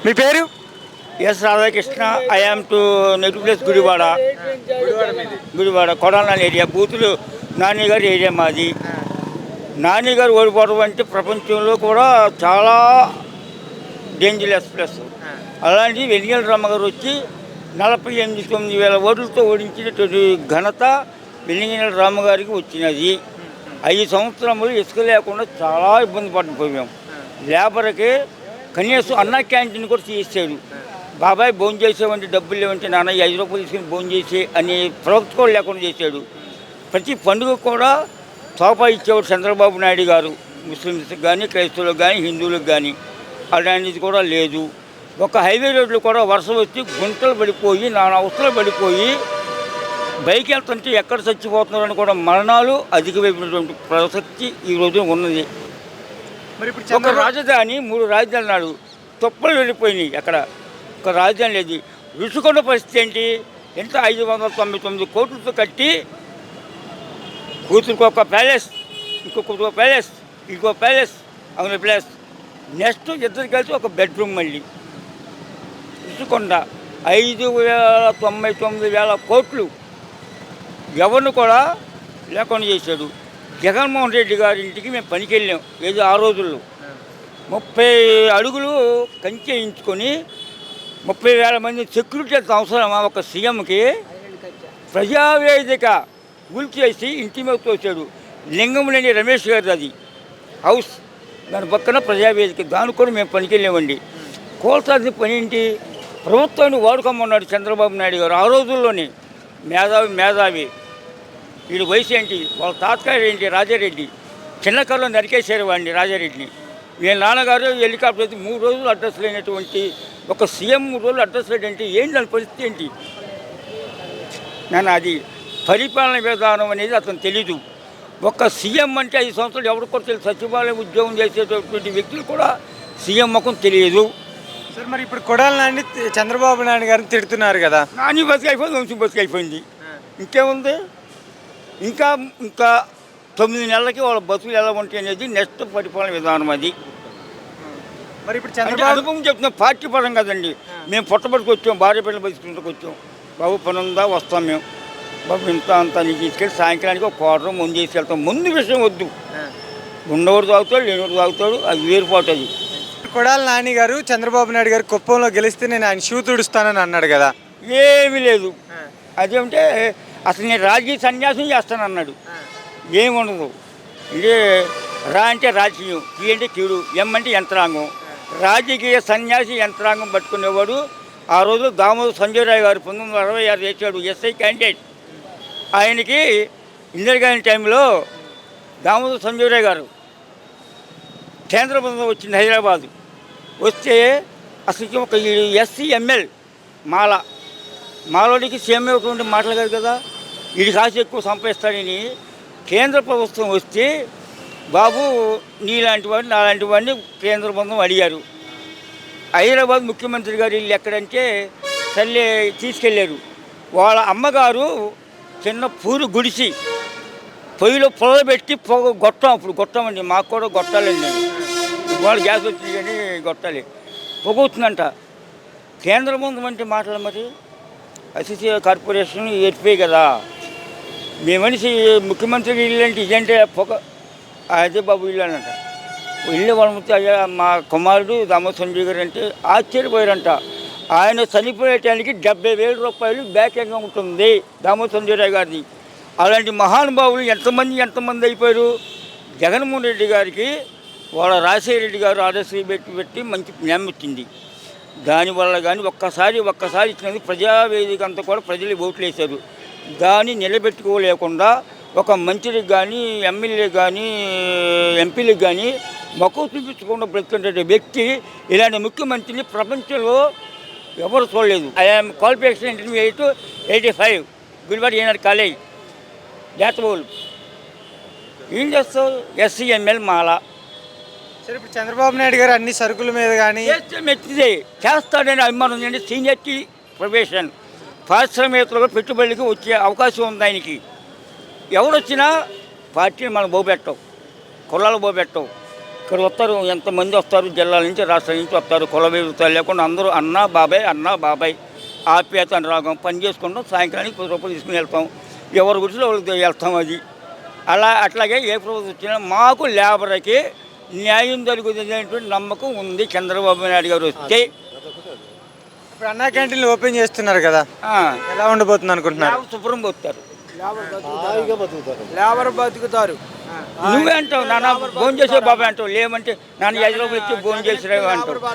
మీ పేరు? S Radhakrishna. I am to net place Gudivada. Gudivada Kodali area బూతులు నాని గారి ఏరియా మాది. నాని గారు ఓడిపోవడం అంటే ప్రపంచంలో కూడా చాలా డేంజరస్ ప్లస్. అలాంటి వెనిగల రామ గారు వచ్చి 48,900 ఓట్లతో ఓడించినటువంటి ఘనత వెనిగల రామ గారికి వచ్చినది. 5 సంవత్సరములు ఇసుక లేకుండా చాలా ఇబ్బంది పడిపోయాం. లేబర్కి కనీసం అన్న క్యాంటీన్ కూడా తీసేసాడు. బాబాయ్ భోజనం చేసేవంటి డబ్బులు లేవంటే నాన్న 5 రూపాయలు తీసుకుని భోజనం చేసే అని ప్రవక్త కూడా లేకుండా చేశాడు. ప్రతి పండుగ కూడా తోపా ఇచ్చేవాడు చంద్రబాబు నాయుడు గారు. ముస్లిమ్స్కి కానీ, క్రైస్తవులకు కానీ, హిందువులకు కానీ. అలాంటిది కూడా లేదు. ఒక హైవే రోడ్లు కూడా వర్షం వచ్చి గుంటలు పడిపోయి నానా అవస్థలు పడిపోయి బైక్ వెళ్తుంటే ఎక్కడ చచ్చిపోతున్నారని కూడా మరణాలు అధికమైనటువంటి ప్రసక్తి ఈ రోజు ఉన్నది. మరి ఇప్పుడు ఒక రాజధాని 3 రాజధానులు నాడు తొప్పలు వెళ్ళిపోయినాయి. అక్కడ ఒక రాజధాని లేదు. రుచుకున్న పరిస్థితి ఏంటి? ఎంత 599 కోట్లతో కట్టి కూతురికి ఒక ప్యాలెస్, ఇంకొక ప్యాలెస్, ఇంకో ప్యాలెస్, అవున ప్లేస్, నెక్స్ట్ ఇద్దరు కలిసి ఒక బెడ్రూమ్. మళ్ళీ రుచుకొండ 5,99,000 కోట్లు ఎవరిని కూడా లేకుండా చేశాడు. జగన్మోహన్ రెడ్డి గారి ఇంటికి మేము పనికి వెళ్ళాం. ఏదో ఆ రోజుల్లో 30 అడుగులు కంచె వేయించుకొని 30,000 మంది సెక్యూరిటీ అవసరమా ఒక సీఎంకి? ప్రజావేదిక కూల్చేసి ఇంటి మీద తోచాడు. లింగంలేని రమేష్ గారిది అది హౌస్, దాని పక్కన ప్రజావేదిక. దానికి కూడా మేము పనికి వెళ్ళామండి. కోల్సాల్సిన పని ఏంటి? ప్రభుత్వాన్ని వాడుకోమన్నాడు చంద్రబాబు నాయుడు గారు ఆ రోజుల్లోనే. మేధావి వీడి వయసు ఏంటి? వాళ్ళ తాతగారు ఏంటి? రాజారెడ్డి. చిన్న కల్లో నరికేశారు వాడిని, రాజారెడ్డిని. వీళ్ళ నాన్నగారు హెలికాప్టర్ అయితే 3 రోజులు అడ్రస్ లేనటువంటి ఒక సీఎం 3 రోజులు అడ్రస్ లేదంటే ఏంటి దాని పరిస్థితి ఏంటి? నన్ను అది పరిపాలన విధానం అనేది అతను తెలీదు. ఒక సీఎం అంటే 5 సంవత్సరాలు ఎవరికో తెలియదు. సచివాలయం ఉద్యోగం చేసేటటువంటి వ్యక్తులు కూడా సీఎం ముఖం తెలియదు. సార్ మరి ఇప్పుడు కొడాలి నాని చంద్రబాబు నాయుడు గారిని తిడుతున్నారు కదా. నాని బతికి అయిపోయింది, వంశీ బతికి అయిపోయింది. ఇంకేముంది? ఇంకా 9 నెలలకి వాళ్ళ బతుకులు ఎలా ఉంటాయి అనేది నెక్స్ట్ పరిపాలన విధానం అది. మరి ఇప్పుడు అనుభవం చెప్తున్నాం, పార్టీ పరం కదండి. మేము పుట్టబడికి వచ్చాం, భార్య పిల్లలు బతుకుంటూకి వచ్చాం. బాబు పని ఉందా వస్తాం మేము, బాబు ఇంత అంతా నీకు తీసుకెళ్ళి సాయంకాలానికి ఒక క్వార్టర్ ముందు చేసి వెళ్తాం. ముందు విషయం వద్దు. ఉన్నవాడు తాగుతాడు, లేనివాడు తాగుతాడు, అది వేరుపాటు. అది కొడాలి నాని గారు చంద్రబాబు నాయుడు గారు కుప్పంలో గెలిస్తే నేను ఆయన షూ తుడుస్తానని అన్నాడు కదా. ఏమీ లేదు. అదేమంటే అసలు నేను రాజకీయ సన్యాసం చేస్తానన్నాడు. ఏముండదు. ఇదే రా అంటే రాజకీయం, కీ అంటే కీడు, ఎం అంటే యంత్రాంగం. రాజకీయ సన్యాసి యంత్రాంగం పట్టుకునేవాడు. ఆ రోజు దామోదర్ సంజయ్ రాయ్ గారు 1966 చేశాడు ఎస్ఐ క్యాండిడేట్. ఆయనకి ఇందిరాగాంధీ టైంలో దామోదర్ సంజయ్ రాయ్ గారు కేంద్ర బృందం వచ్చింది హైదరాబాదు. వస్తే అసలు ఒక ఎస్సీ ఎమ్మెల్ మాలోడికి సీఎం ఇవ్వటువంటి మాటలు కాదు కదా. ఇది కాసి ఎక్కువ సంపాదిస్తాడని కేంద్ర ప్రభుత్వం వస్తే బాబు నీలాంటి వాడిని నాలాంటి వాడిని కేంద్ర బృందం అడిగారు. హైదరాబాద్ ముఖ్యమంత్రి గారు వీళ్ళు ఎక్కడంటే తల్లి తీసుకెళ్ళారు. వాళ్ళ అమ్మగారు చిన్న పూరు గుడిసి పొయ్యిలో పొగబెట్టి గొట్టం, అప్పుడు గొట్టం అండి, మాకు కూడా గొట్టాలండి. వాళ్ళు గ్యాస్ వచ్చింది కానీ గొట్టాలి పొగవుతుందంట. కేంద్ర బృందం అంటే మాటలు మరి ఐసీసీ కార్పొరేషన్ ఏర్పాయి కదా. మీ మనిషి ముఖ్యమంత్రి ఇల్లు అంటే ఇదంటే పొగ. అదే బాబు ఇల్లు అనంట. ఇల్లు వాళ్ళ అయ్యా మా కుమారుడు దామోదర్ సంజయ్ గారు అంటే ఆశ్చర్యపోయారంట. ఆయన చనిపోయేటానికి 70,000 రూపాయలు బ్యాక్ అకౌంట్ ఉంటుంది దామోదర్ సంజయ్ రాయ్ గారిది. అలాంటి మహానుభావులు ఎంతమంది అయిపోయారు. జగన్మోహన్ రెడ్డి గారికి వాళ్ళ రాజశేఖర రెడ్డి గారు ఆర్ఎస్సీ పెట్టి మంచి న్యాయం ఇచ్చింది. దానివల్ల కానీ ఒక్కసారి ఇచ్చినది ప్రజావేదిక అంతా కూడా ప్రజలు ఓట్లు వేశారు. దాన్ని నిలబెట్టుకోలేకుండా ఒక మంత్రికి కానీ, ఎమ్మెల్యే కానీ, ఎంపీలకు కానీ మొక్క చూపించకుండా బ్రతుకునే వ్యక్తి ఇలాంటి ముఖ్యమంత్రిని ప్రపంచంలో ఎవరు చూడలేదు. ఐఎమ్ క్వాలిఫికేషన్ ఇంటర్మీడియట్ 85 గుడివాడ ఏనాడు కాలేజ్ జాతబోలు. ఏం చేస్తావు? ఎస్సీ ఎమ్మెల్యే మాల. సరే ఇప్పుడు చంద్రబాబు నాయుడు గారు అన్ని సరుకుల మీద కానీ మెచ్చిదే చేస్తాడని అభిమానం ఉందండి. సీనియర్టీ ప్రొఫెషన్ పారిశ్రామికవేత్తలకు పెట్టుబడులకి వచ్చే అవకాశం ఉంది ఆయనకి. ఎవరు వచ్చినా పార్టీని మనం బోబెట్టవు, కులాలు బోబెట్టవు. ఇక్కడ వస్తారు, ఎంతమంది వస్తారు, జిల్లాల నుంచి రాష్ట్రాల నుంచి వస్తారు, కుల విభేదాలు లేకుండా అందరూ అన్న బాబాయ్ ఆప్యాయత అనురాగం పని చేసుకుంటాం. సాయంకాలానికి 10 రూపాయలు తీసుకుని వెళ్తాం, ఎవరి గుడిలో వాళ్ళకి వెళ్తాం. అది అట్లాగే ఏ ప్రభుత్వం వచ్చినా మాకు లేబర్కి న్యాయం జరుగుతుందనేటువంటి నమ్మకం ఉంది. చంద్రబాబు నాయుడు గారు వస్తే ఇప్పుడు అన్నా క్యాంటీన్లు ఓపెన్ చేస్తున్నారు కదా, ఎలా ఉండబోతుంది అనుకుంటున్నారు? శుభ్రం పోతారు, లేబర్ బతుకుతారు. నువ్వే అంటావు నాన్న భోజనం చేసే బాబాయ్ అంటావు, లేమంటే నాన్న 5 రూపాయలు ఇచ్చి భోజనం చేసిరావు అంటావు.